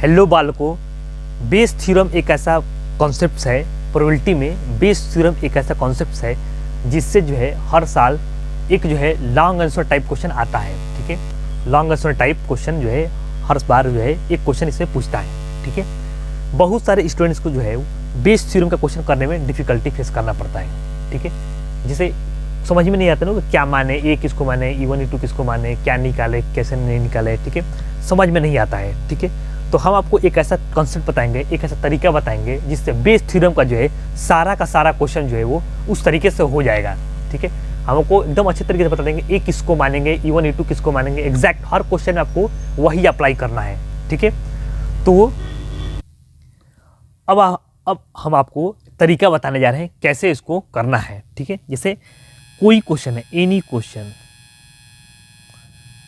Hello बालकों, Bayes theorem एक ऐसा कॉन्सेप्ट है, प्रोबेबिलिटी में बेस थ्योरम एक ऐसा कॉन्सेप्ट है जिससे जो है हर साल एक जो है लॉन्ग आंसर टाइप क्वेश्चन आता है। ठीक है, लॉन्ग आंसर टाइप क्वेश्चन जो है हर बार जो है एक क्वेश्चन इसमें पूछता है। ठीक है, बहुत सारे स्टूडेंट्स को जो है बेस थ्योरम का क्वेश्चन करने में डिफिकल्टी फेस करना पड़ता है। ठीक है, जिसे समझ में नहीं आता ना कि क्या माने, ए किसको माने, E1 E2 किसको माने, क्या निकाले कैसे नहीं निकाले। ठीक है, समझ में नहीं आता है। ठीक है, तो हम आपको एक ऐसा कॉन्सेप्ट बताएंगे, एक ऐसा तरीका बताएंगे जिससे बेस थ्योरम का जो है सारा का सारा क्वेश्चन जो है वो उस तरीके से हो जाएगा। ठीक है, हम आपको एकदम अच्छे तरीके से बता देंगे ए किसको मानेंगे, E1 E2 किसको मानेंगे, एग्जैक्ट हर क्वेश्चन में आपको वही अप्लाई करना है। ठीक है, तो अब हम आपको तरीका बताने जा रहे हैं कैसे इसको करना है। ठीक है, जैसे कोई क्वेश्चन है, एनी क्वेश्चन,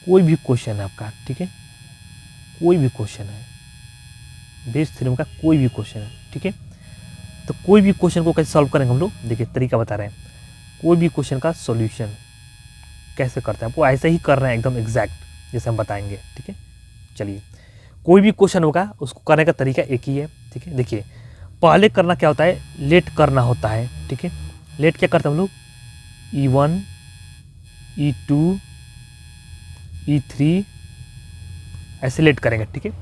कोई भी क्वेश्चन है आपका। ठीक है, कोई भी क्वेश्चन है, बेस थ्योरम का कोई भी क्वेश्चन है। ठीक है, तो कोई भी क्वेश्चन को कैसे सॉल्व करेंगे हम लोग, देखिए तरीका बता रहे हैं। कोई भी क्वेश्चन का सॉल्यूशन कैसे करते हैं, आपको ऐसे ही कर रहे हैं एकदम एग्जैक्ट जैसे हम बताएंगे। ठीक है, चलिए कोई भी क्वेश्चन होगा उसको करने का तरीका एक ही है। ठीक है, देखिए पहले करना क्या होता है, लेट करना होता है। ठीक है, लेट क्या करते हैं हम लोग, E1 E2 E3 ऐसे लेट करेंगे। ठीक है,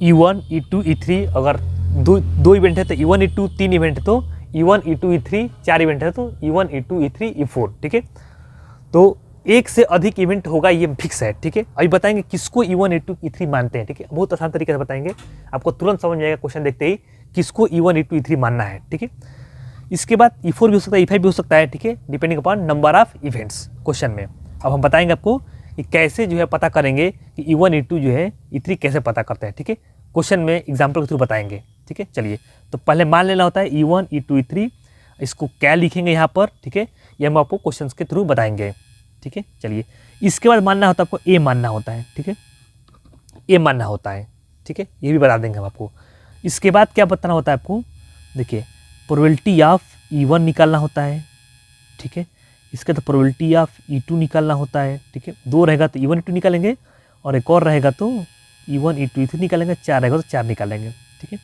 E1 E2 E3 अगर दो इवेंट है तो E1 E2, 3 इवेंट है तो E1 E2 E3, 4 इवेंट है तो E1 E2 E3 E4। ठीक है, तो एक से अधिक इवेंट होगा ये फिक्स है। ठीक है, अभी बताएंगे किसको E1 E2 E3 मानते हैं। ठीक है, बहुत आसान तरीके से बताएंगे, आपको तुरंत समझ में आएगा क्वेश्चन देखते ही किसको E1 E2 E3 मानना है। ठीक है, इसके बाद E4 भी हो सकता है, E5 भी हो सकता है। ठीक है, depending upon number of events question में। अब हम बताएंगे आपको कि कैसे जो है पता करेंगे कि E1 E2 जो है E3 कैसे पता करते हैं। ठीक है, क्वेश्चन में एग्जाम्पल के थ्रू बताएंगे। ठीक है, चलिए तो पहले मान लेना होता है E1 E2 E3, इसको क्या लिखेंगे यहाँ पर। ठीक है, ये हम आपको क्वेश्चन के थ्रू बताएंगे। ठीक है, चलिए इसके बाद मानना होता है आपको ए मानना होता है। ठीक है, ए मानना होता है। ठीक है, ये भी बता देंगे हम आपको। इसके बाद क्या बताना होता है आपको, देखिए प्रोबेबिलिटी ऑफ E1 निकालना होता है। ठीक है, इसके तो प्रोबेबिलिटी ऑफ E2 निकालना होता है। ठीक है, 2 रहेगा तो E1 E2 निकालेंगे, और एक और रहेगा तो E1 E2 E3 निकालेंगे, 4 रहेगा तो 4 निकालेंगे। ठीक है,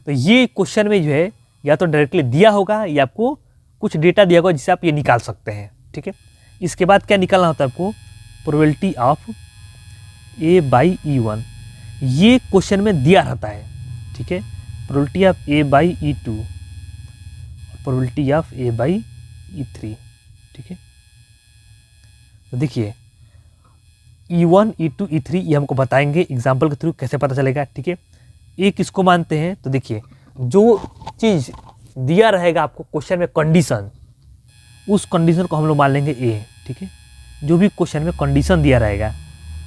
तो ये क्वेश्चन में जो है या तो डायरेक्टली दिया होगा या आपको कुछ डेटा दिया होगा जिससे आप ये निकाल सकते हैं। ठीक है, इसके बाद क्या निकालना होता है आपको, प्रोबेबिलिटी ऑफ A/E1, ये क्वेश्चन में दिया रहता है। ठीक है, probability of A/E2, probability of A/E3। ठीक है, तो देखिए E1 E2 E3 ये हमको बताएंगे एग्जाम्पल के थ्रू कैसे पता चलेगा। ठीक है, ए किसको मानते हैं, तो देखिए जो चीज़ दिया रहेगा आपको क्वेश्चन में कंडीशन, उस कंडीशन को हम लोग मान लेंगे ए। ठीक है, जो भी क्वेश्चन में कंडीशन दिया रहेगा,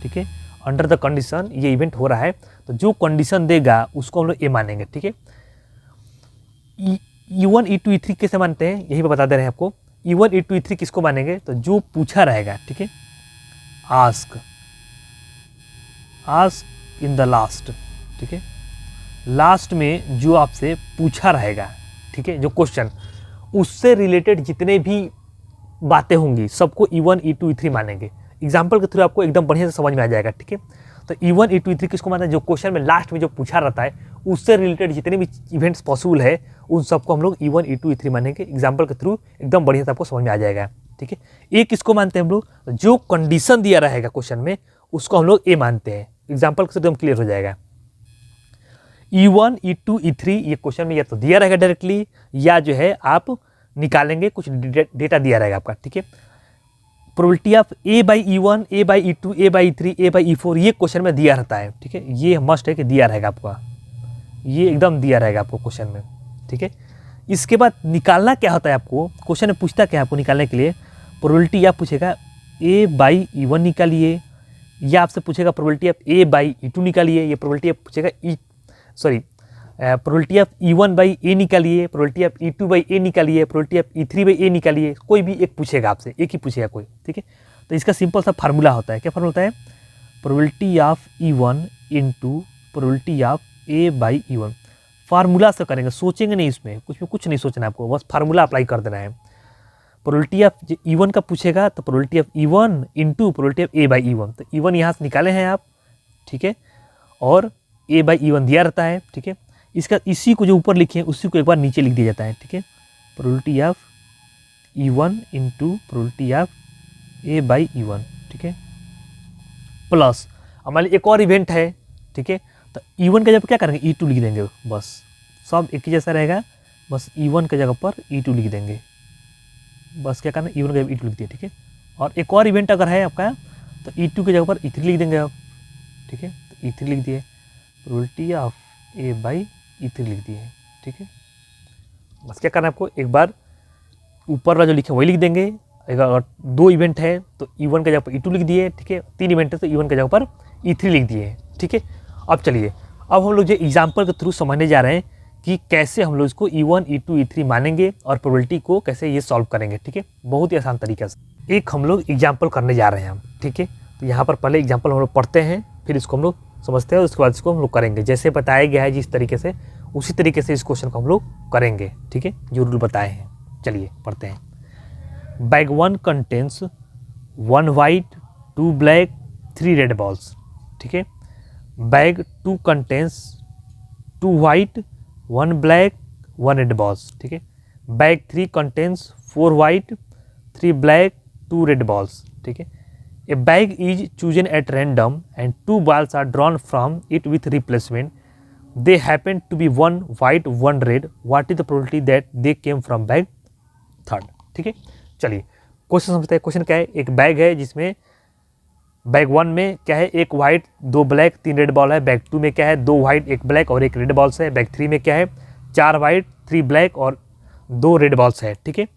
ठीक है, अंडर द कंडीशन ये इवेंट हो रहा है, तो जो कंडीशन देगा उसको हम लोग ए मानेंगे। ठीक है, E1 E2 E3 कैसे मानते हैं यही पे बता दे रहे हैं आपको। E1 E2 E3 किसको मानेंगे, तो जो पूछा रहेगा। ठीक है, आस्क इन द लास्ट। ठीक है, लास्ट में जो आपसे पूछा रहेगा, ठीक है, जो क्वेश्चन उससे रिलेटेड जितने भी बातें होंगी सबको E1 E2 E3 मानेंगे। एग्जाम्पल के थ्रू आपको एकदम बढ़िया से समझ में आ जाएगा। ठीक है, तो E1 E2 E3 किसको मानते हैं, जो क्वेश्चन में लास्ट में जो पूछा रहता है उससे रिलेटेड जितने भी इवेंट्स पॉसिबल है उन सबको हम लोग E1 E2 E3 मानेंगे। एग्जाम्पल के थ्रू एकदम बढ़िया से आपको समझ में आ जाएगा। ठीक है, ए किसको मानते हैं हम लोग, जो कंडीशन दिया रहेगा क्वेश्चन में उसको हम लोग ए मानते हैं। एग्जाम्पल के थ्रू एकदम क्लियर हो जाएगा। E1 E2 E3 ये क्वेश्चन में या तो दिया रहेगा डायरेक्टली या जो है आप निकालेंगे, कुछ डेटा दिया रहेगा आपका। ठीक है, probability of A/E1 A/E2 A/E3 A/E4 ये क्वेश्चन में दिया रहता है। ठीक है, ये मस्ट है कि दिया रहेगा आपका, ये एकदम दिया रहेगा आपको क्वेश्चन में। ठीक है, इसके बाद निकालना क्या होता है आपको, क्वेश्चन में पूछता क्या है आपको निकालने के लिए, प्रोबेबिलिटी आप पूछेगा A/E1 निकालिए, या आपसे पूछेगा प्रोबेबिलिटी ऑफ A/E2 निकालिए, ये प्रोबेबिलिटी आप पूछेगा प्रोबेबिलिटी ऑफ E1/A निकालिए, प्रोबेबिलिटी ऑफ E2/A निकालिए, प्रोबेबिलिटी ऑफ E3/A निकालिए, कोई भी एक पूछेगा आपसे, एक ही पूछेगा कोई। ठीक है, तो इसका सिंपल सा फार्मूला होता है, क्या फार्मूला होता है, probability of E1 into probability of A/E1। Formula से करेंगे, सोचेंगे नहीं, इसमें कुछ नहीं सोचना है आपको, बस फार्मूला अप्लाई कर देना है। प्रोबेबिलिटी ऑफ E1 का पूछेगा तो probability of E1 into probability of A/E1, तो E1 यहाँ से निकाले हैं आप। ठीक है, और ए बाई ई वन दिया रहता है, ठीक है। इसका इसी को जो ऊपर लिखे हैं उसी को एक बार नीचे लिख दिया जाता है, ठीक है। Probability of E one into probability of A by E one, ठीक है, प्लस हमारे एक और इवेंट है, ठीक है। तो ई वन की जगह पर क्या करेंगे, ई टू लिख देंगे, बस सब एक ही जैसा रहेगा, बस ई वन की जगह पर ई टू लिख देंगे, बस क्या करना, ई वन की जगह ई टू लिख दिया, ठीक है। और एक और इवेंट अगर है आपका तो ई टू की जगह पर ई थ्री लिख देंगे आप, ठीक है। तो ई थ्री लिख दिए, probability of A by E three लिख दिए, ठीक है। बस क्या करना है आपको, एक बार ऊपर वाला जो लिखे वही लिख देंगे। अगर दो इवेंट है तो ई वन की जगह पर ई टू लिख दिए, ठीक है। तीन इवेंट है तो ई वन की जगह पर ई थ्री लिख दिए, ठीक है। अब चलिए, अब हम लोग जो एग्जाम्पल के थ्रू समझने जा रहे हैं कि कैसे हम लोग इसको E one E two E three मानेंगे और प्रोबेबिलिटी को कैसे ये सॉल्व करेंगे, ठीक है। बहुत ही आसान तरीके से एक हम लोग एग्जाम्पल करने जा रहे हैं हम, ठीक है। तो यहाँ पर पहले एग्जाम्पल हम लोग पढ़ते हैं, फिर इसको हम लोग समझते हैं, उसके बाद इसको हम लोग करेंगे जैसे बताया गया है जिस तरीके से, उसी तरीके से इस क्वेश्चन को हम लोग करेंगे, ठीक है, जो रूल बताए हैं। चलिए पढ़ते हैं। Bag one contains 1 white 2 black 3 red balls, ठीक है। Bag two contains 2 white 1 black 1 red balls, ठीक है। Bag three contains 4 white 3 black 2 red balls, ठीक है। A bag is chosen at random and 2 balls are drawn from it with replacement, they happen to be 1 white 1 red, what is the probability that they came from bag third, ठीक है। चलिए question समझते हैं। Question क्या है, एक bag है जिसमें बैग वन में क्या है, एक वाइट 2 ब्लैक 3 रेड बॉल है। बैग टू में क्या है, 2 वाइट 1 ब्लैक और 1 रेड बॉल्स है। बैग थ्री में क्या है, 4 वाइट 3 ब्लैक और 2 रेड बॉल्स है, ठीक है।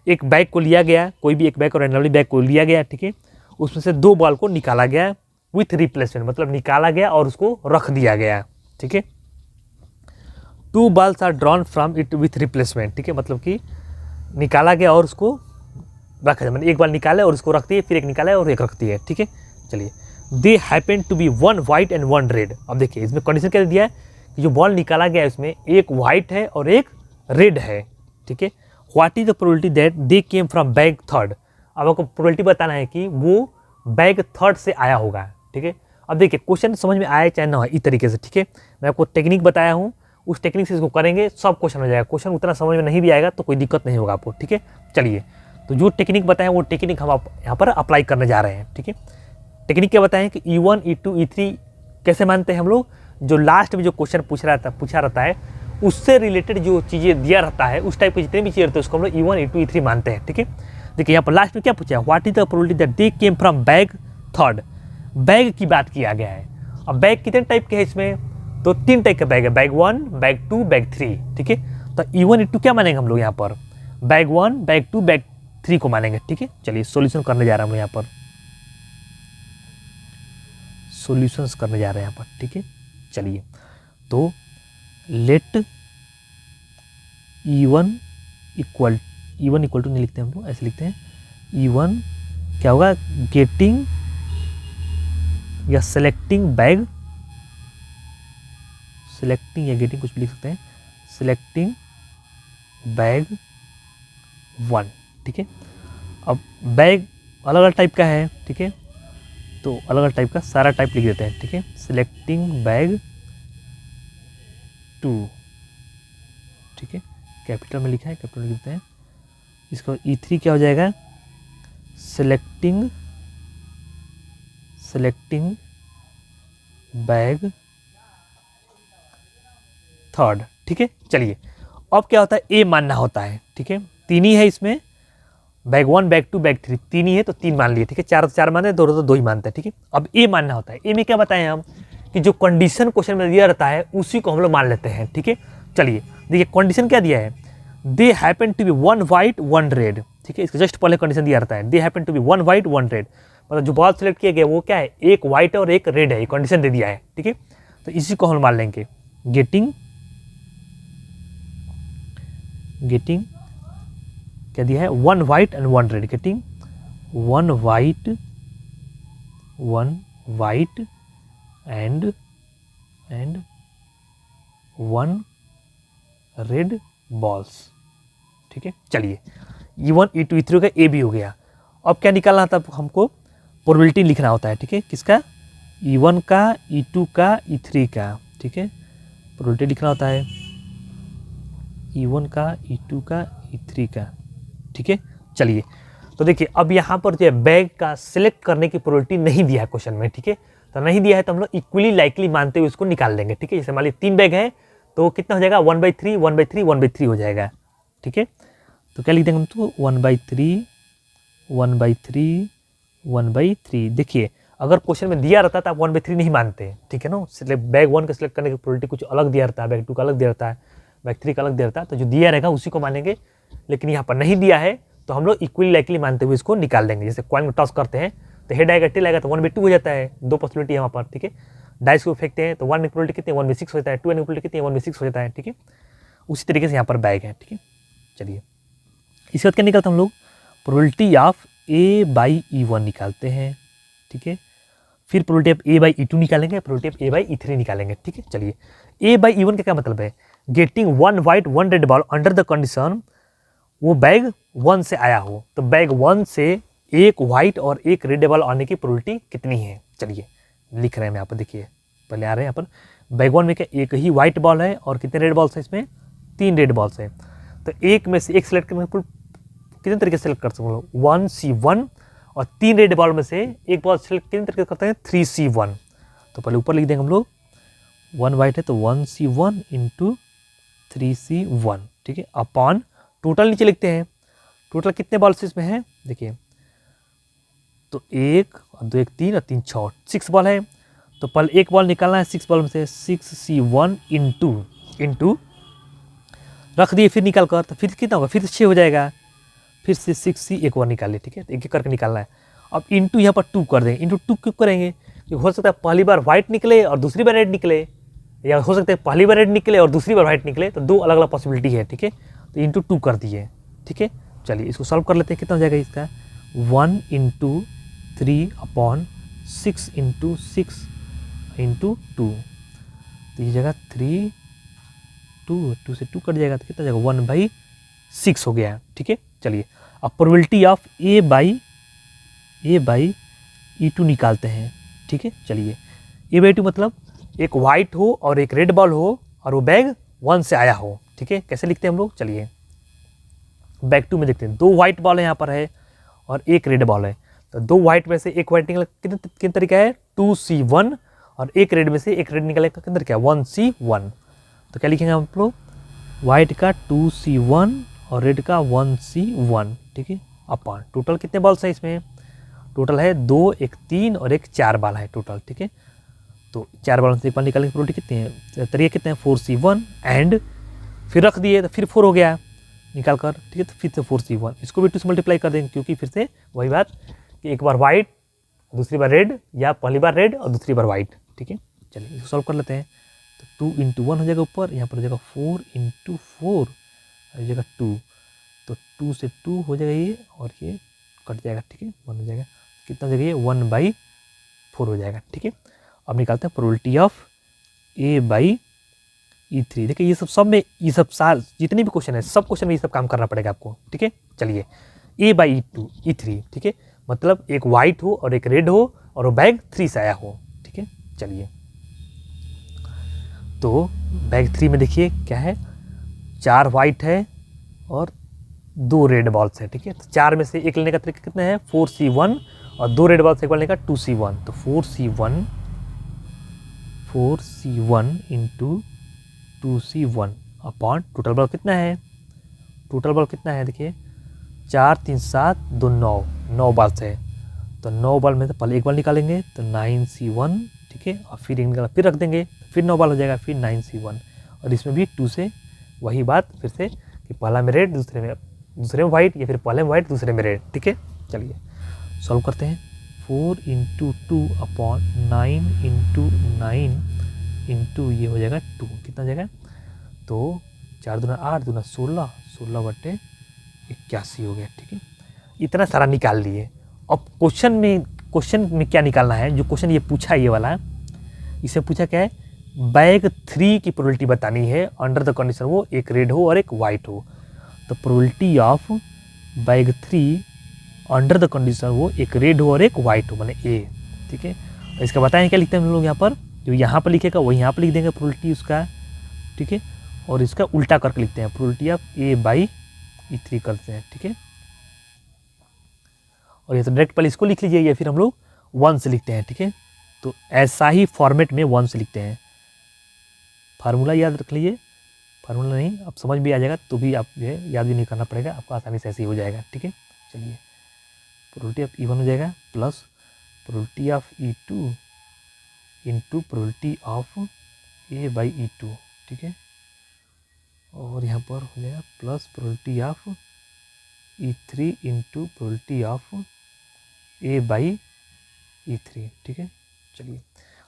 एक बैग को लिया गया, कोई भी एक बैग और रैंडमली बैग को लिया गया, ठीक है। उसमें से 2 बॉल को निकाला गया विथ रिप्लेसमेंट, मतलब निकाला गया और उसको रख दिया गया, ठीक है। 2 balls are drawn from it with replacement, ठीक है, मतलब कि निकाला गया और उसको रखा जाए, मतलब एक बार निकाले और उसको रख दिए, फिर एक निकाले और एक रख दिए, ठीक है। चलिए, they happen to be 1 white and 1 red. अब देखिए इसमें कंडीशन क्या दिया है कि जो बॉल निकाला गया है उसमें एक वाइट है और एक रेड है, ठीक है। What is the probability that they came from bag third. अब आपको प्रोबेबिलिटी बताना है कि वो बैग थर्ड से आया होगा, ठीक है। अब देखिए क्वेश्चन समझ में आया चाहे ना हो, इस तरीके से, ठीक है। मैं आपको टेक्निक बताया हूँ, उस टेक्निक से इसको करेंगे सब क्वेश्चन हो जाएगा। क्वेश्चन उतना समझ में नहीं भी आएगा तो कोई दिक्कत नहीं होगा आपको, ठीक है। चलिए, तो जो टेक्निक बताएं वो टेक्निक हम यहाँ पर अप्लाई करने जा रहे हैं, ठीक है। टेक्निक क्या बताएं कि E1 E2 E3 कैसे मानते हैं हम लोग, जो लास्ट में जो क्वेश्चन पूछा रहता है उससे रिलेटेड जो चीज़ें दिया रहता है, उस टाइप की जितने भी चीज़ें रहते हैं उसको हम लोग E1 E2 E3 मानते हैं, ठीक है। देखिए यहाँ पर लास्ट में क्या पूछा है, what is the probability that they came from bag third. Bag की बात किया गया है। अब बैग कितने टाइप के हैं इसमें, तो 3 टाइप का बैग है, बैग 1 बैग 2 बैग 3, ठीक है। तो E1 E2 क्या मानेंगे हम लोग यहाँ पर, बैग 1 बैग 2 बैग 3 को मानेंगे, ठीक है। चलिए सॉल्यूशन करने जा रहे हैं हम यहाँ पर, सॉल्यूशंस करने जा रहे हैं यहाँ पर, ठीक है। चलिए, तो लेट E1 इक्वल टू नहीं लिखते हम लोग, ऐसे लिखते हैं E1 क्या होगा, गेटिंग या सेलेक्टिंग बैग, सेलेक्टिंग या गेटिंग कुछ भी लिख सकते हैं, सेलेक्टिंग बैग 1, ठीक है। अब बैग अलग अलग टाइप का है, ठीक है, तो अलग अलग टाइप का सारा टाइप लिख देते हैं, ठीक है। सिलेक्टिंग बैग 2, ठीक है, कैपिटल में लिखा है, कैपिटल में लिखते हैं। इसका E3 क्या हो जाएगा, सिलेक्टिंग बैग थर्ड, ठीक है। चलिए, अब क्या होता है, ए मानना होता है, ठीक है। 3 ही है इसमें, बैग 1 बैग 2 बैग 3, 3 ही है तो 3 मान लिए, ठीक है। 4 तो 4 मानते हैं, 2 तो 2 ही मानते हैं, ठीक है। अब ए मानना होता है। ए में क्या बताएं हम कि जो कंडीशन क्वेश्चन में दिया रहता है उसी को हम लोग मान लेते हैं, ठीक है। चलिए देखिए कंडीशन क्या दिया है, they happen to be 1 white 1 red, ठीक है। इसका जस्ट पहले कंडीशन दिया रहता है, they happen to be 1 white 1 red, मतलब जो बॉल सेलेक्ट किया गया वो क्या है, एक वाइट और एक रेड है, ये कंडीशन दे दिया है, ठीक है। तो इसी को हम मान लेंगे, गेटिंग क्या दिया है, 1 white and 1 red, getting 1 white and 1 red balls, ठीक है। चलिए, E1 E2 E3 का ए भी हो गया। अब क्या निकालना था हमको, प्रोबेबिलिटी लिखना होता है, ठीक है, किसका, E1 का, E2 का, E3 का, ठीक है, प्रोबेबिलिटी लिखना होता है E1 का, E2 का, E3 का, ठीक है। चलिए, तो देखिए अब यहाँ पर जो है बैग का सिलेक्ट करने की प्रोबेबिलिटी नहीं दिया है क्वेश्चन में, ठीक है, तो नहीं दिया है तो हम लोग इक्वली लाइकली मानते हुए उसको निकाल लेंगे, ठीक है। जैसे मान लीजिए 3 बैग है तो कितना हो जाएगा 1/3 1/3 1/3 हो जाएगा, ठीक है। तो क्या लिख देंगे हम, तो 1/3 1/3 1/3। देखिए अगर क्वेश्चन में दिया रहता तो आप 1/3 नहीं मानते, ठीक है ना। बैग 1 का सिलेक्ट करने की प्रोबेबिलिटी कुछ अलग दिया रहता है, बैग 2 का अलग दिया रहता है, बैग 3 का अलग दिया रहता है, तो जो दिया रहेगा उसी को मानेंगे। लेकिन यहाँ पर नहीं दिया है तो हम लोग इक्वली लाइकली मानते हुए इसको निकाल देंगे। जैसे कॉइन को टॉस करते हैं तो हेड आएगा टेल आएगा तो 1/2 हो जाता है, 2 पॉसिबिलिटी है वहाँ पर, ठीक है। डाइस को फेंकते हैं तो 1 की प्रोबेबिलिटी कितनी है 1/6 हो जाता है, 2 की प्रोबेबिलिटी कितनी है 1/6 हो जाता है, ठीक है। उसी तरीके से यहाँ पर बैग है, ठीक है। चलिए इसके बाद क्या निकालते हैं हम लोग, प्रोबेबिलिटी ऑफ A/E1 निकालते हैं, ठीक है। फिर प्रोबेबिलिटी ऑफ A/E2 निकालेंगे, प्रोबेबिलिटी ऑफ A/E3 निकालेंगे, ठीक है। चलिए A/E1 का क्या मतलब है, getting 1 white 1 red ball under the condition वो बैग 1 से आया हो, तो बैग 1 से एक व्हाइट और एक रेड बॉल आने की प्रोबेबिलिटी कितनी है। चलिए लिख रहे हैं, यहाँ पर देखिए पहले आ रहे हैं यहाँ पर, बैग 1 में क्या एक ही व्हाइट बॉल है और कितने रेड बॉल्स है, इसमें 3 रेड बॉल्स है। तो एक में से एक सेलेक्ट करने कितने तरीके से सेलेक्ट कर सकते हैं, 1C1 और 3 रेड बॉल में से एक बॉल सेलेक्ट कितने तरीके से करते हैं 3C1। तो पहले ऊपर लिख देंगे हम लोग, 1 वाइट है तो 1C1 इंटू 3C1, ठीक है, अपॉन टोटल नीचे लिखते हैं, टोटल कितने बॉल्स इसमें हैं देखिए, तो 1 और 2 1 3 और 3 6 6 बॉल है। तो पहले एक बॉल निकालना है 6 बॉल में से, 6C1 इंटू रख दिए, फिर निकाल कर तो फिर कितना होगा, फिर 6 हो जाएगा, फिर से 6C एक बार निकालिए, ठीक है, तो एक एक करके निकालना है। अब इंटू यहाँ पर 2 कर देंगे, इंटू 2 क्यों करेंगे, क्योंकि हो सकता है पहली बार व्हाइट निकले और दूसरी बार रेड निकले, या हो सकता है पहली बार रेड निकले और दूसरी बार व्हाइट निकले, तो 2 अलग अलग पॉसिबिलिटी है, ठीक है। तो इंटू 2 कर दिए, ठीक है। चलिए इसको सॉल्व कर लेते हैं, कितना हो जाएगा इसका, 1 इंटू 3 अपॉन 6 इंटू 6 इंटू 2, तो ये जगह 3 2 से 2 कट जाएगा तो कितना जाएगा 1/6 हो गया, ठीक है। चलिए अब प्रोबेबिलिटी ऑफ A/E2 निकालते हैं, ठीक है। चलिए A/E2 मतलब एक वाइट हो और एक रेड बॉल हो और वो बैग 1 से आया हो, ठीक है। कैसे लिखते हैं हम लोग, चलिए बैग 2 में देखते हैं, 2 वाइट बॉल है यहाँ पर है और एक रेड बॉल है, तो 2 वाइट में से एक वाइट निकला कितने तरीका है 2C1 और एक रेड में से एक रेड निकले कितने तरीका है 1C1। तो क्या लिखेंगे हम लोग, वाइट का 2C1 और रेड का 1C1, ठीक है, अपॉन टोटल कितने बॉल्स है इसमें, टोटल है 2 1 3 और एक 4 बॉल है टोटल, ठीक है। तो 4 बॉल से एक बॉल निकालने की प्रोबेबिलिटी कितनी है, तरीके कितने हैं 4C1 एंड फिर रख दिए तो फिर 4 हो गया निकाल कर, ठीक है। तो फिर से 4C1, इसको भी 2 से मल्टीप्लाई कर देंगे, क्योंकि फिर से वही बात कि एक बार वाइट दूसरी बार रेड या पहली बार रेड और दूसरी बार वाइट, ठीक है। चलिए इसको सॉल्व कर लेते हैं, तो 2 इंटू 1 हो जाएगा ऊपर, यहाँ पर हो जाएगा 4 इंटू 4 हो जाएगा 2, तो 2 से 2 हो जाएगा ये और ये कट जाएगा, ठीक है, 1 हो जाएगा, कितना हो जाएगा ये 1/4 हो जाएगा, ठीक है। अब निकालते हैं प्रोबेबिलिटी ऑफ A/E3। देखिए ये सब में ये सब साल जितने भी क्वेश्चन है सब क्वेश्चन में ये सब काम करना पड़ेगा आपको, ठीक है। चलिए A/E3, ठीक है, मतलब एक वाइट हो और एक रेड हो और वो बैग 3 से आया हो, ठीक है। चलिए तो बैग 3 में देखिए क्या है, 4 वाइट है और 2 रेड बॉल्स है, ठीक है। तो 4 में से एक लेने का तरीका कितना है 4C1 और 2 रेड बॉल्स एक बार लेने का 2C1, तो 4C1 into 2C1 upon total ball कितना है, टोटल बॉल कितना है देखिए 4 3 7 2 9 बॉल्स है, तो 9 बॉल में से पहले एक बॉल निकालेंगे तो 9C1, ठीक है, और फिर एक निकाला फिर रख देंगे फिर 9 बॉल हो जाएगा फिर 9C1, और इसमें भी 2 से वही बात फिर से कि पहला में रेड दूसरे में वाइट या फिर पहले में वाइट दूसरे में रेड, ठीक है। चलिए सॉल्व करते हैं, 4 इंटू 2 अपॉन 9 इंटू 9 इंटू ये हो जाएगा 2, कितना हो जाएगा, तो 4 दूना 8 दूना 16 16/81 हो गया, ठीक है। इतना सारा निकाल लिए। अब क्वेश्चन में क्या निकालना है, जो क्वेश्चन ये पूछा है ये वाला, इसे पूछा क्या है, बैग 3 की प्रोबेबिलिटी बतानी है अंडर द कंडीशन वो एक रेड हो और एक वाइट हो। तो probability of bag 3 under the condition वो एक रेड हो और एक वाइट हो, माने ए, ठीक है। इसका बताएं क्या लिखते हैं हम लोग यहाँ पर, जो यहाँ पर लिखेगा वही यहाँ पर लिख देंगे प्रोबेबिलिटी उसका, ठीक है। और इसका उल्टा करके लिखते हैं, प्रोबेबिलिटी ऑफ A/E3 करते हैं, ठीक है। और ये तो डायरेक्ट पहले इसको लिख लीजिए या फिर हम लोग 1 से लिखते हैं, ठीक है। तो ऐसा ही फॉर्मेट में 1 से लिखते हैं। फार्मूला याद रख लीजिए, फार्मूला नहीं अब समझ भी आ जाएगा तो भी आप जो है याद भी नहीं करना पड़ेगा, आपको आसानी से ऐसे ही हो जाएगा, ठीक है। चलिए प्रोबेबिलिटी ऑफ E1 हो जाएगा plus probability of E2 into probability of A/E2, ठीक है। और यहाँ पर हो जाएगा plus probability of E3 into probability of A/E3, ठीक है। चलिए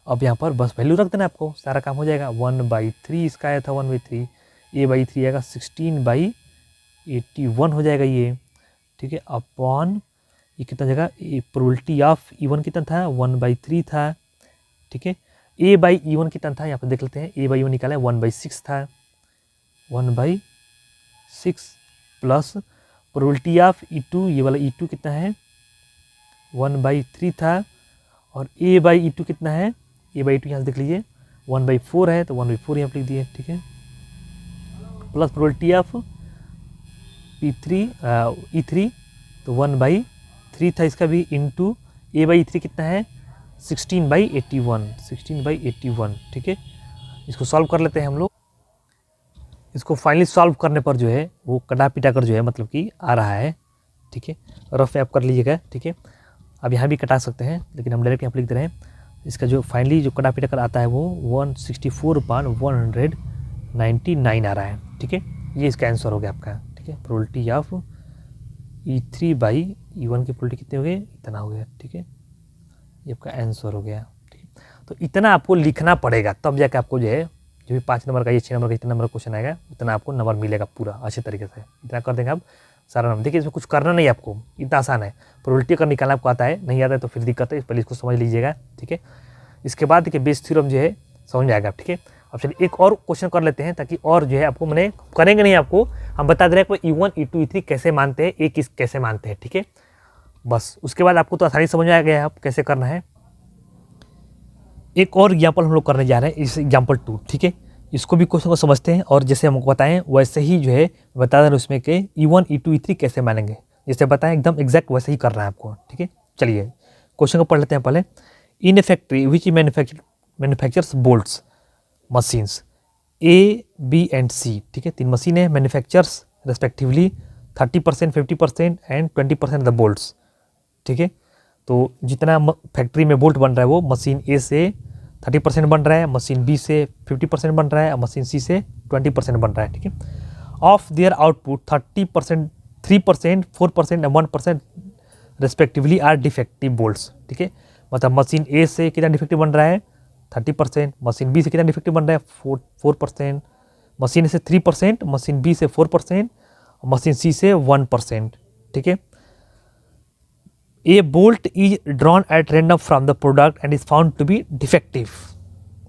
अब यहाँ पर बस वैल्यू रख देना, आपको सारा काम हो जाएगा। 1/3 इसका आया था 1/3, A/3 आएगा 16/81 हो जाएगा ये, ठीक है। अपॉन ये कितना जाएगा, प्रोबेबिलिटी ऑफ E1 कितना था 1/3 था, ठीक है। A/E1 कितना था यहाँ पर देख लेते हैं, A/E1 निकाला है 1/6 था, 1/6 प्लस प्रोबेबिलिटी ऑफ E2, ये वाला E2 कितना है 1/3 था, और A/E2 कितना है, A/E2 यहाँ से देख लीजिए 1/4 है तो 1/4 यहाँ पर लिख दिए, ठीक है। प्लस प्रोबेबिलिटी ऑफ E3 तो 1/3 था इसका भी, इंटू A/E3 कितना है 16/81, ठीक है। इसको सॉल्व कर लेते हैं हम लोग। इसको फाइनली सॉल्व करने पर जो है वो कटा पिटा कर जो है मतलब कि आ रहा है, ठीक है। रफ में आप कर लीजिएगा, ठीक है। अब यहाँ भी कटा सकते हैं लेकिन हम डायरेक्ट यहाँ पर लिख दे रहे हैं। इसका जो फाइनली जो कटा पिटा कर आता है वो 164/199 आ रहा है, ठीक है। ये इसका आंसर हो गया आपका, ठीक है। प्रोबेबिलिटी ऑफ E3/E1 की प्रोबेबिलिटी कितनी हो गई, इतना हो गया, ठीक है। ये आपका आंसर हो गया, ठीक है। तो इतना आपको लिखना पड़ेगा तब जाके आपको जो है जो भी 5 नंबर का या 6 नंबर का इतना नंबर क्वेश्चन आएगा उतना आपको नंबर मिलेगा पूरा अच्छे तरीके से। इतना कर देंगे आप सारा नंबर। देखिए इसमें कुछ करना नहीं है आपको, इतना आसान है। प्रोबेबिलिटी अगर निकालना आपको आता है, नहीं आता है तो फिर दिक्कत है, पहले इसको समझ लीजिएगा, ठीक है। इसके बाद देखिए बेस थ्योरम जो है समझ आएगा, ठीक है। अब चलिए एक और क्वेश्चन कर लेते हैं ताकि और जो है आपको मैंने करेंगे नहीं, आपको हम बता दे रहे हैं कि E1 E2 E3 कैसे मानते हैं, एक कैसे मानते हैं, ठीक है। बस उसके बाद आपको तो आसानी समझ आ गया है आप कैसे करना है। एक और एग्जाम्पल हम लोग करने जा रहे हैं, इस एग्जाम्पल 2, ठीक है। इसको भी क्वेश्चन को समझते हैं और जैसे हमको बताएं वैसे ही जो है बता दें उसमें कि E1 E2 E3 कैसे मानेंगे, जैसे बताएं एकदम एग्जैक्ट वैसे ही करना है आपको, ठीक है। चलिए क्वेश्चन को पढ़ लेते हैं पहले। In a factory which manufactures bolts machines A, B and C, ठीक है। 3 मशीन है, manufactures respectively 30%, 50% and 20% the bolts, ठीक है। तो जितना फैक्ट्री में बोल्ट बन रहा है वो मशीन A से 30% बन रहा है, मशीन B से 50% बन रहा है, मशीन C से 20% बन रहा है, ठीक है। Of their output 30%, 3%, 4% and 1% respectively are defective bolts, ठीक है। मतलब मशीन A से कितना डिफेक्टिव बन रहा है 30%, मशीन B से कितना डिफेक्टिव बन रहा है 4%, मशीन A से 3%, मशीन B से 4%, मशीन C से 1%, ठीक है। A bolt is drawn at random from the product and is found to be defective.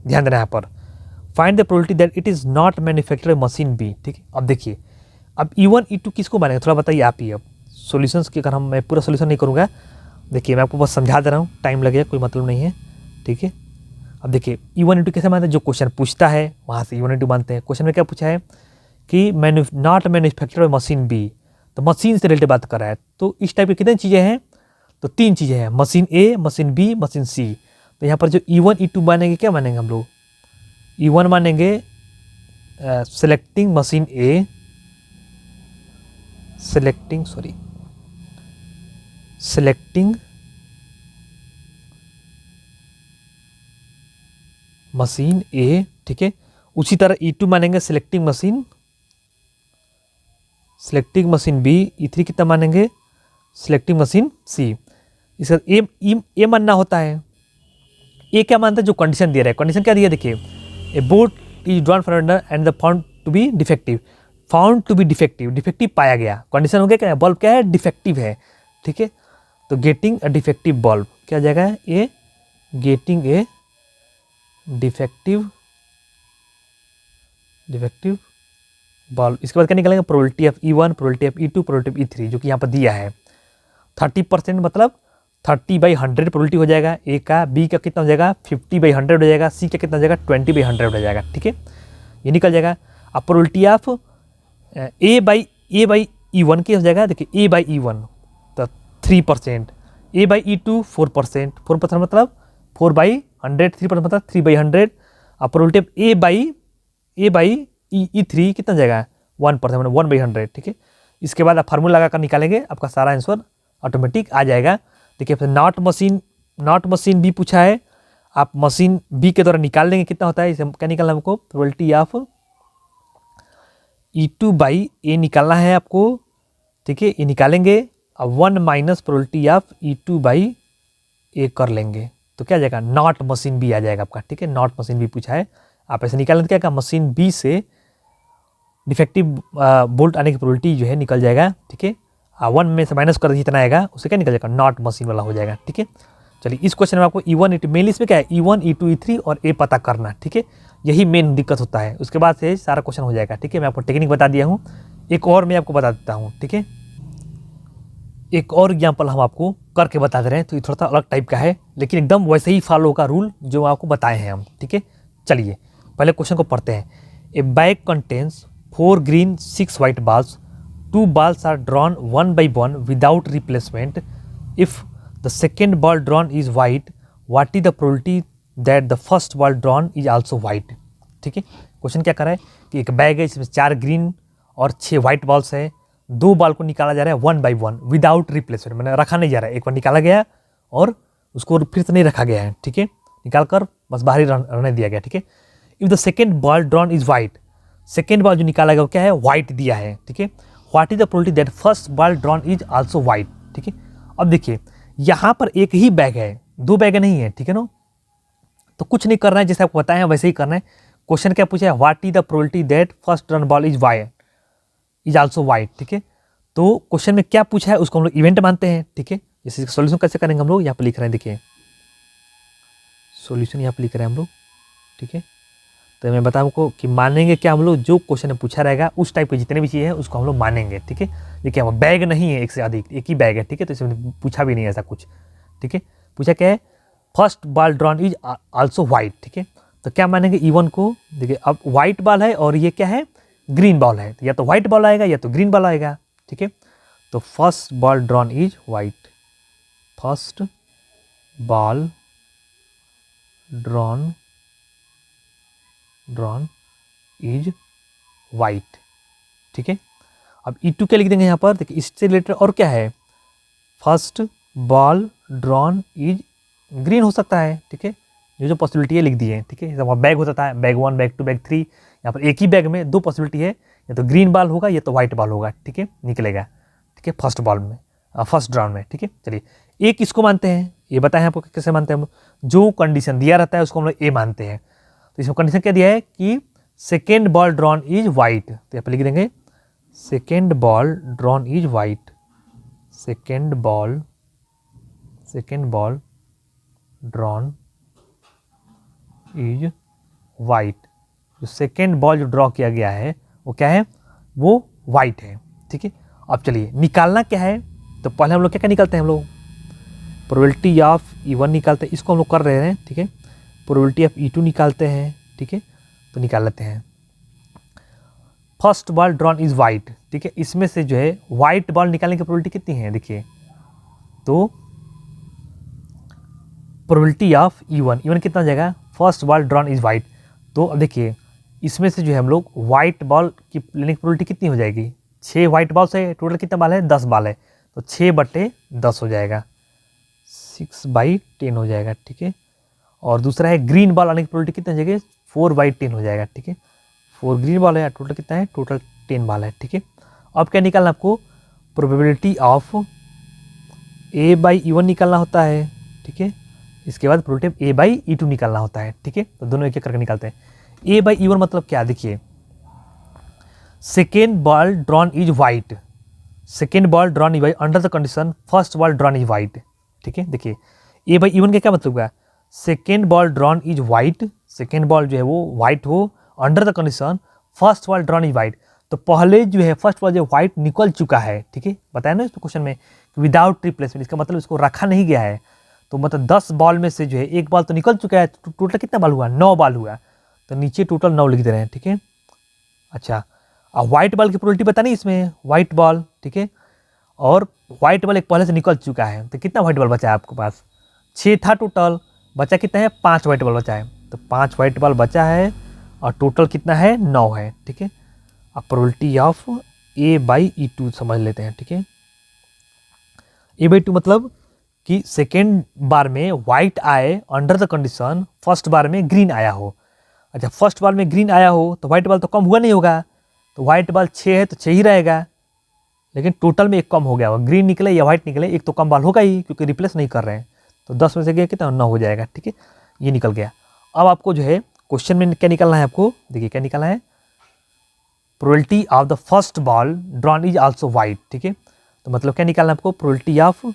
ध्यान देना यहाँ पर। Find the probability that it is not manufactured by machine B, ठीक है। अब देखिए अब E1 E2 किसको मानेंगे थोड़ा बताइए आप ही। अब सॉल्यूशंस की अगर मैं पूरा सॉल्यूशन नहीं करूँगा, देखिए मैं आपको बस समझा दे रहा हूँ, टाइम लगेगा कोई मतलब नहीं है, ठीक है। अब देखिए E1 E2 कैसे मानते हैं, जो क्वेश्चन पूछता है वहाँ से E1 E2 मानते हैं। क्वेश्चन में क्या पूछा है कि not manufactured by machine B, तो मशीन से रिलेटेड बात कर रहा है। तो इस टाइप की कितनी चीज़ें हैं, तो 3 चीज़ें हैं, machine A, machine B, machine C। तो यहाँ पर जो E1 E2 मानेंगे क्या मानेंगे हम लोग, E1 मानेंगे selecting machine A, selecting machine A, ठीक है। उसी तरह E2 मानेंगे सेलेक्टिंग मशीन B, E3 कितना मानेंगे सेलेक्टिंग मशीन C। इसका ए मानना होता है। ए क्या मानता है, जो कंडीशन दिया रहा है। कंडीशन क्या दिया देखिए, a bolt is drawn from under and the found to be defective, defective पाया गया। कंडीशन हो गया क्या है, बल्ब क्या है डिफेक्टिव है, ठीक है। तो गेटिंग अ डिफेक्टिव बल्ब क्या जाएगा, ए गेटिंग ए डिफेक्टिव बल्ब। इसके बाद क्या निकलेंगे, probability of E1, probability of E2, probability of E3, जो कि यहाँ पर दिया है 30% मतलब 30/100 प्रोबेबिलिटी हो जाएगा ए का, बी का कितना हो जाएगा 50/100 हो जाएगा, सी का कितना हो जाएगा 20/100 हो जाएगा, ठीक है, ये निकल जाएगा। अब probability of A by E1 क्या हो जाएगा, देखिए A/E1 तो 3%, A/E2 4%, 4% मतलब 4/100, 3% मतलब 3/100। अब प्रोबेबिलिटी ऑफ A/E3 कितना हो जाएगा 1%, मतलब 1/100, ठीक है। इसके बाद आप फार्मूला लगा कर निकालेंगे, आपका सारा आंसर ऑटोमेटिक आ जाएगा। देखिए फिर नॉट मशीन बी पूछा है, आप मशीन बी के द्वारा निकाल लेंगे कितना होता है, इसे क्या निकालना है हमको, प्रोबेबिलिटी ऑफ E2/A निकालना है आपको, ठीक है, ये निकालेंगे। अब 1 माइनस प्रोबेबिलिटी ऑफ E2/A कर लेंगे तो क्या आ जाएगा, नॉट मशीन बी आ जाएगा आपका, ठीक है, नॉट मशीन बी पूछा है, आप ऐसे निकालेंगे क्या का मशीन बी से डिफेक्टिव बोल्ट आने की प्रोबेबिलिटी जो है निकल जाएगा, ठीक है। 1 में से माइनस कर जितना आएगा उससे क्या निकल जाएगा, नॉट मशीन वाला हो जाएगा, ठीक है। चलिए इस क्वेश्चन में आपको E1 E2 मेनली इसमें क्या है, E1 E2 E3 और ए पता करना, ठीक है, यही मेन दिक्कत होता है। उसके बाद से सारा क्वेश्चन हो जाएगा, ठीक है। मैं आपको टेक्निक बता दिया हूँ, एक और मैं आपको बता देता हूँ, ठीक है। एक और एग्जाम्पल हम आपको करके बता दे रहे हैं, तो ये थोड़ा सा अलग टाइप का है, लेकिन एकदम वैसे ही फॉलो का रूल जो आपको बताए हैं हम, ठीक है। चलिए पहले क्वेश्चन को पढ़ते हैं। ए bag contains 4 green 6 white balls, 2 balls are drawn 1 by 1 without replacement. If the second ball drawn is white, what is the probability that the first ball drawn is also white? ठीक है, question क्या कर रहा है कि एक bag है, इसमें 4 ग्रीन और 6 वाइट बॉल्स है, 2 बॉल को निकाला जा रहा है 1 by 1 विदाउट रिप्लेसमेंट, मैंने रखा नहीं जा रहा है, एक बार निकाला गया और उसको फिर से नहीं रखा गया है, ठीक है, निकाल कर बस बाहर ही रहने दिया गया, ठीक है। If the second ball drawn is white, second ball जो निकाला गया वो क्या है, वाइट दिया है, ठीक है। What is the probability that first ball drawn is also white, ठीक है। अब देखिए यहाँ पर एक ही बैग है, 2 बैग नहीं है, ठीक है ना, तो कुछ नहीं करना है, जैसे आपको बताया है वैसे ही करना है। क्वेश्चन क्या पूछा है, what is the probability that first drawn ball is white is also white, ठीक है। तो क्वेश्चन में क्या पूछा है उसको हम लोग इवेंट मानते हैं, ठीक है। जैसे सॉल्यूशन कैसे करेंगे हम लोग, यहाँ पर लिख रहे हैं, देखिए सॉल्यूशन यहाँ पर लिख रहे हैं हम लोग, ठीक है। तो मैं बताऊँ आपको कि मानेंगे क्या हम लोग, जो क्वेश्चन में पूछा रहेगा उस टाइप के जितने भी चीज़ें हैं उसको हम लोग मानेंगे, ठीक है। देखिए हम बैग नहीं है एक से अधिक, एक ही बैग है, ठीक है, तो इसमें पूछा भी नहीं है ऐसा कुछ, ठीक है। पूछा क्या है, first ball drawn is also white, ठीक है। तो क्या मानेंगे E1 को, देखिए अब वाइट बॉल है और ये क्या है, ग्रीन बॉल है, या तो वाइट बॉल आएगा या तो ग्रीन बॉल आएगा, ठीक है। तो first ball drawn is white, first ball drawn is white, ठीक है। अब E2 क्या लिख देंगे यहाँ पर, देखिए इससे रिलेटेड और क्या है, first ball drawn is green हो सकता है, ठीक है, जो पॉसिबिलिटी है लिख दी है, ठीक है। जब बैग होता है बैग 1 बैग 2 बैग 3, यहाँ पर एक ही बैग में 2 पॉसिबिलिटी है, या तो ग्रीन बॉल होगा या तो वाइट बॉल होगा, ठीक है, निकलेगा, ठीक है, फर्स्ट बॉल में फर्स्ट ड्रॉन में, ठीक है। चलिए एक इसको मानते हैं, ये बताएं आपको कैसे मानते हैं हम, जो कंडीशन दिया रहता है उसको हम लोग ए मानते हैं। तो इसमें कंडीशन क्या दिया है कि second ball drawn is white, तो यहाँ पर लिख देंगे second ball drawn is white, second ball drawn is white, जो सेकेंड बॉल जो ड्रॉ किया गया है वो क्या है, वो वाइट है, ठीक है। अब चलिए निकालना क्या है, तो पहले हम लोग क्या निकालते हैं, हम लोग प्रोबेबिलिटी ऑफ E1 निकालते हैं, इसको हम लोग कर रहे हैं, ठीक है। प्रोबेबिलिटी ऑफ E2 निकालते हैं, ठीक है, तो निकाल लेते हैं। First ball drawn is white, ठीक है, इसमें से जो है वाइट बॉल निकालने की प्रोबेबिलिटी कितनी है, देखिए तो प्रोबेबिलिटी ऑफ E1 कितना हो जाएगा, first ball drawn is white, तो अब देखिए इसमें से जो है हम लोग वाइट बॉल की लेने की प्रोबेबिलिटी कितनी हो जाएगी, 6 वाइट बॉल से टोटल कितना बॉल है, 10 बॉल है, तो 6/10 हो जाएगा, 6/10 हो जाएगा, ठीक है। और दूसरा है ग्रीन बॉल आने की प्रोबेबिलिटी कितना हो जाएगी, 4/10 हो जाएगा, ठीक है। 4 ग्रीन बॉल है, टोटल कितना है, टोटल 10 बॉल है, ठीक है। अब क्या निकालना आपको, प्रोबेबिलिटी ऑफ A/E1 निकालना होता है, ठीक है। इसके बाद प्रोबेबिलिटी A/E2 निकालना होता है, ठीक है। तो दोनों एक एक करके निकालते हैं। A/E1 मतलब क्या, देखिए second ball drawn is white, second ball drawn is white under the condition first ball drawn is white, ठीक है। देखिए A/E1 का क्या मतलब हुआ, second ball drawn is white, second ball जो है वो वाइट हो under the condition first ball drawn is white, तो पहले जो है फर्स्ट बॉल जो वाइट निकल चुका है, ठीक है, बताया ना इस क्वेश्चन में विदाउट रिप्लेसमेंट, इसका मतलब इसको रखा नहीं गया है। तो मतलब 10 बॉल में से जो है एक बॉल तो निकल चुका है, तो टोटल कितना बॉल हुआ, 9 बॉल हुआ। तो नीचे टोटल 9 लिख दे रहे हैं, ठीक है। अच्छा, अब व्हाइट बॉल की प्रोबेबिलिटी बतानी इसमें, व्हाइट बॉल, ठीक है। और व्हाइट बॉल एक पहले से निकल चुका है, तो कितना व्हाइट बॉल बचा है आपके पास, 6 था टोटल, बचा कितना है, 5 व्हाइट बॉल बचा है। तो 5 व्हाइट बॉल बचा है और टोटल कितना है, 9 है, ठीक है। अब प्रोबेबिलिटी ऑफ A/E2 समझ लेते हैं, ठीक है। A/2 मतलब कि सेकेंड बार में व्हाइट आए अंडर द कंडीशन फर्स्ट बार में ग्रीन आया हो। अच्छा, फर्स्ट बार में ग्रीन आया हो तो व्हाइट बॉल तो कम हुआ नहीं होगा, तो व्हाइट बॉल 6 है तो 6 ही रहेगा, लेकिन टोटल में एक कम हो गया होगा, ग्रीन निकले या व्हाइट निकले एक तो कम बॉल होगा ही, क्योंकि रिप्लेस नहीं कर रहे हैं। तो 10 में से गया कितना, 9 हो जाएगा, ठीक है। ये निकल गया। अब आपको जो है क्वेश्चन में क्या निकालना है, आपको देखिए क्या निकालना है, probability of the first ball drawn is also white, ठीक है। तो मतलब क्या निकालना है आपको, प्रोबेबिलिटी ऑफ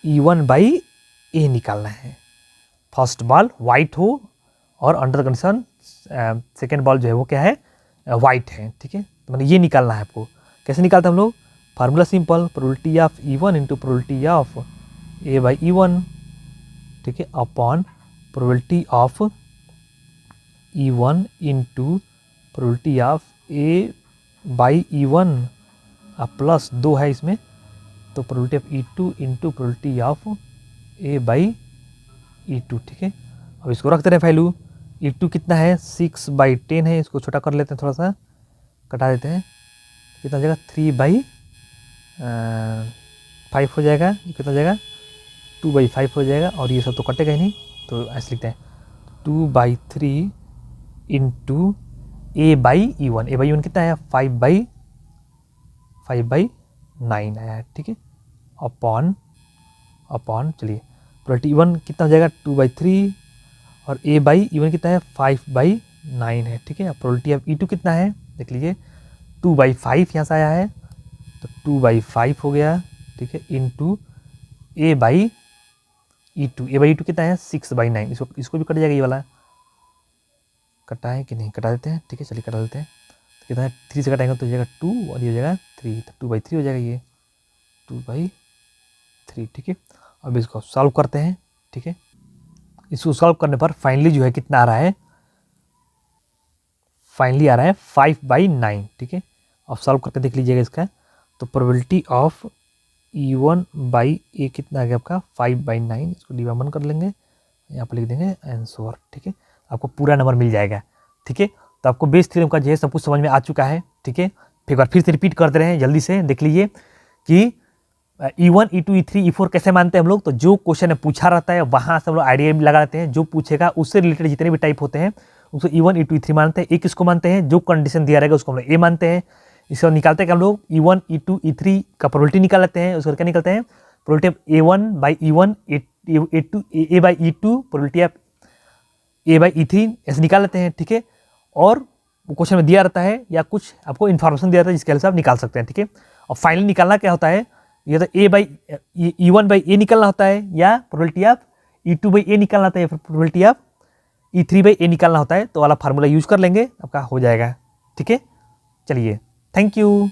E1/A निकालना है। फर्स्ट बॉल वाइट हो और under the condition second ball जो है वो क्या है, वाइट है, ठीक है। तो मतलब ये निकालना है आपको। कैसे निकालते हैं हम लोग, formula simple, probability of E1 into probability of A/E1, ठीक है, upon probability of E1 into probability of A/E1 plus 2 है इसमें, तो probability of E2 into probability of A/E2, ठीक है। अब इसको रखते रहे वैल्यू, E2 कितना है, 6/10 है, इसको छोटा कर लेते हैं, थोड़ा सा कटा देते हैं, कितना हो जाएगा, 3/5 हो जाएगा, ये कितना हो जाएगा, 2/5 हो जाएगा, और ये सब तो कटेगा ही नहीं, तो ऐसे लिखते हैं 2/3 इंटू A/E1, A/E1 कितना है, 5/9 आया है, ठीक है। अपॉन चलिए प्रोबेबिलिटी E1 कितना हो जाएगा, 2/3 और A/E1 कितना है, 5/9 है, ठीक है। अब प्रोबेबिलिटी ऑफ E2 कितना है, देख लीजिए, 2/5 यहाँ से आया है, तो 2/5 हो गया, ठीक है, इंटू A/E2 कितना है, 6/9, इसको भी कट जाएगा, ये वाला कटा है कि नहीं, कटा देते हैं, ठीक है, चलिए कटा देते हैं। तो कितना है, 3 से कटाएंगे तो हो जाएगा 2 और ये हो जाएगा 3, तो 2/3 हो जाएगा, ये 2/3, ठीक है। अब इसको सॉल्व करते हैं, ठीक है। इसको सॉल्व करने पर फाइनली जो है कितना आ रहा है, फाइनली आ रहा है 5/9, ठीक है। अब सॉल्व करके देख लीजिएगा इसका, तो प्रोबेबिलिटी ऑफ E1/A कितना आ गया आपका, 5/9, इसको डिवाइड कर लेंगे, यहाँ पर लिख देंगे आंसर, ठीक है। आपको पूरा नंबर मिल जाएगा, ठीक है। तो आपको बेस थ्योरम का जो है सब कुछ समझ में आ चुका है, ठीक है। एक बार फिर से रिपीट करते रहे हैं, जल्दी से देख लीजिए कि E1, E2, E3, E4 कैसे मानते हैं हम लोग। तो जो क्वेश्चन पूछा रहता है वहाँ से हम लोग आइडिया लगा लेते हैं, जो पूछेगा उससे रिलेटेड जितने भी टाइप होते हैं उसको E1, E2, E3 मानते हैं। एक इसको मानते हैं, जो कंडीशन दिया रहेगा उसको हम लोग A मानते हैं। इसको निकालते हैं कि हम लोग E1, E2, E3 का प्रोबेबिलिटी निकाल लेते हैं। उसको क्या निकालते हैं, probability of A1/E1, A/E2, probability of A/E3 ऐसे निकाल लेते हैं, ठीक है। और क्वेश्चन में दिया रहता है या कुछ आपको इन्फॉर्मेशन दिया रहता है जिसके हिसाब से आप निकाल सकते हैं, ठीक है। और फाइनली निकालना क्या होता है, ये तो E1/A निकालना होता है, या प्रोबेबिलिटी ऑफ E2/A निकालना होता है, या फिर प्रोबेबिलिटी ऑफ E3/A निकालना होता है। तो वाला फार्मूला यूज कर लेंगे, आपका हो जाएगा, ठीक है। चलिए, थैंक यू।